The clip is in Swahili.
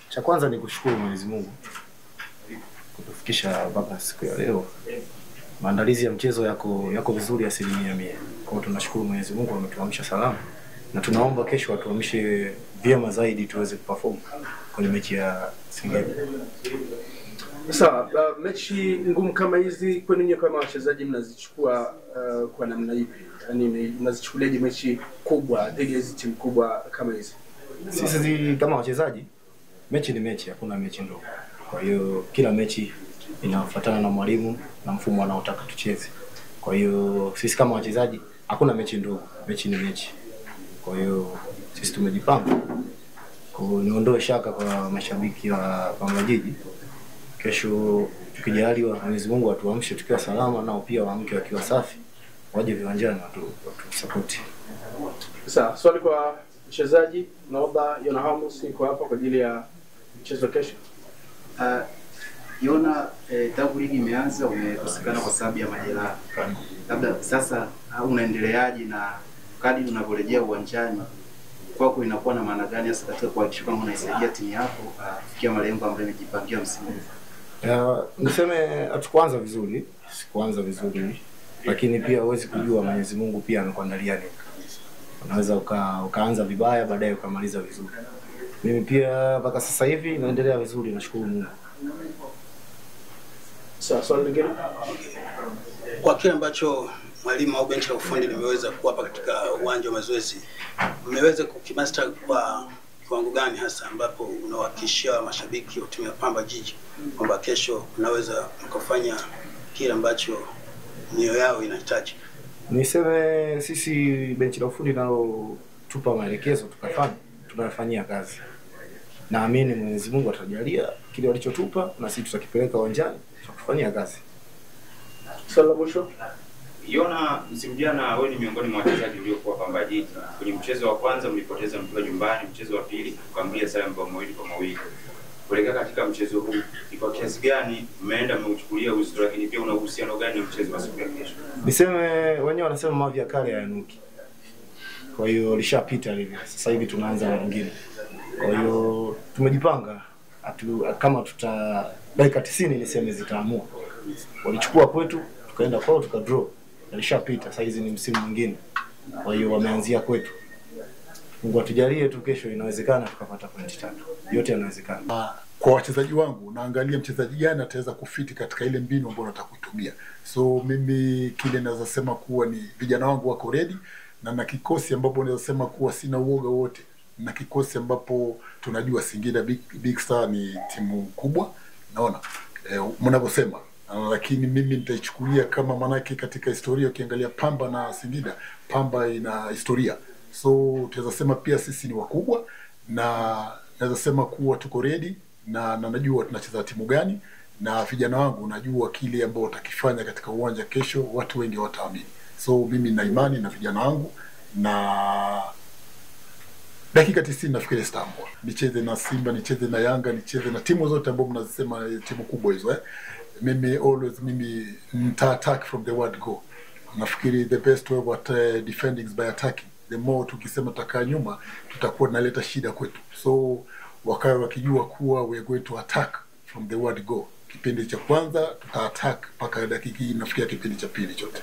Cha kwanza ni kushukuru Mwenyezi Mungu kutufikisha mpaka siku ya leo. Maandalizi ya mchezo yako vizuri 100%. Kwa hiyo tunashukuru Mwenyezi Mungu ametuamsha salama na tunaomba kesho atuamshe vyema zaidi tuweze kuperform kwenye mechi ya Singida. Sawa, mechi ngumu kama hizi kwa ninyi kama wachezaji mnazichukua kwa namna ipi? Yaani mnazichukuliaje mechi kubwa dhidi ya hizi timu kubwa kama hizi? Sisi kama wachezaji, mechi ni mechi, hakuna mechi ndogo. Kwa hiyo kila mechi inafuatana na mwalimu na mfumo anaotaka tucheze. Kwa hiyo sisi kama wachezaji hakuna mechi ndogo, mechi ni mechi. Kwa hiyo sisi tumejipanga. Niondoe shaka kwa mashabiki wa Pamba Jiji. Kesho tukijaliwa Mwenyezi Mungu atuamshe tukiwa salama, nao pia waamke wakiwa safi, waje viwanjani watu support. Sawa, swali kwa mchezaji, naomba Yona Hamus niko hapa kwa ajili ya mchezo kesho. Yona, tangu ligi imeanza umekosekana kwa sababu ya majeraha. Labda sasa unaendeleaje na kadri unavyorejea uwanjani kwako inakuwa na maana gani hasa katika kuhakikisha kwamba unaisaidia timu yako kufikia malengo ambayo imejipangia msimu huu? Niseme hatukuanza vizuri, sikuanza vizuri, lakini pia huwezi kujua Mwenyezi Mungu pia amekuandalia nini. Unaweza ukaanza vibaya baadaye ukamaliza vizuri. Mimi pia mpaka sasa hivi naendelea vizuri, nashukuru Mungu. Sawa, swali lingine. Kwa kile ambacho mwalimu au benchi la ufundi limeweza kuwapa katika uwanja wa mazoezi, mmeweza kukimaster kwa kiwango gani hasa ambapo unawahakikishia mashabiki wa timu ya Pamba Jiji kwamba kesho unaweza kufanya kile ambacho nia yao inahitaji? Niseme sisi benchi la ufundi nalo tupa maelekezo tunafanyia kazi. Naamini Mwenyezi Mungu atajalia kile walichotupa na sisi tutakipeleka uwanjani tukafanyia kazi. Swali la mwisho. Yona, msimu jana wewe ni miongoni mwa wachezaji waliokuwa Pamba Jiji. Kwenye mchezo wa kwanza mlipoteza mkiwa nyumbani, mchezo wa pili mkaambulia sare mabao 2-2. Kuelekea katika mchezo huu, ni kwa kiasi gani mmeenda mmeuchukulia uzito, lakini pia una uhusiano gani na mchezo wa siku ya kesho? Niseme wenyewe wanasema mavi ya kale hayanuki. Kwa hiyo lishapita hivi. Sasa hivi tunaanza na nyingine. Kwa hiyo tumejipanga kama dakika 90 niseme zitaamua. Walichukua kwetu, tukaenda kwao tukadraw. Alishapita, sasa hizi ni msimu mwingine. Kwa hiyo wameanzia kwetu. Mungu atujalie tu kesho inawezekana tukapata pointi 3. Yote yanawezekana. Kwa wachezaji wangu naangalia mchezaji gani ataweza kufiti katika ile mbinu ambayo nataka kuitumia. So mimi kile naweza sema kuwa ni vijana wangu wako ready na kikosi ambapo naweza sema kuwa sina uoga wote. Na kikosi ambapo tunajua Singida Big Star ni timu kubwa. Naona mnavyosema, lakini mimi nitaichukulia kama manake katika historia ukiangalia Pamba na Singida, Pamba ina historia. So tunaweza sema pia sisi ni wakubwa na naweza sema kuwa tuko ready na najua tunacheza timu gani na vijana wangu najua kile ambao watakifanya katika uwanja kesho watu wengi wataamini. So mimi nina imani na vijana wangu na dakika 90 nafikiri Istanbul. Nicheze na Simba, nicheze na Yanga, nicheze na timu zote ambazo mnazisema timu kubwa hizo Mimi nita attack from the word go. Nafikiri the best way what defending is by attacking. The more tukisema takaa nyuma tutakuwa tunaleta shida kwetu. So wakae wakijua kuwa we are going to attack from the word go. Kipindi cha kwanza tuta attack mpaka dakika nafikia kipindi cha pili chote.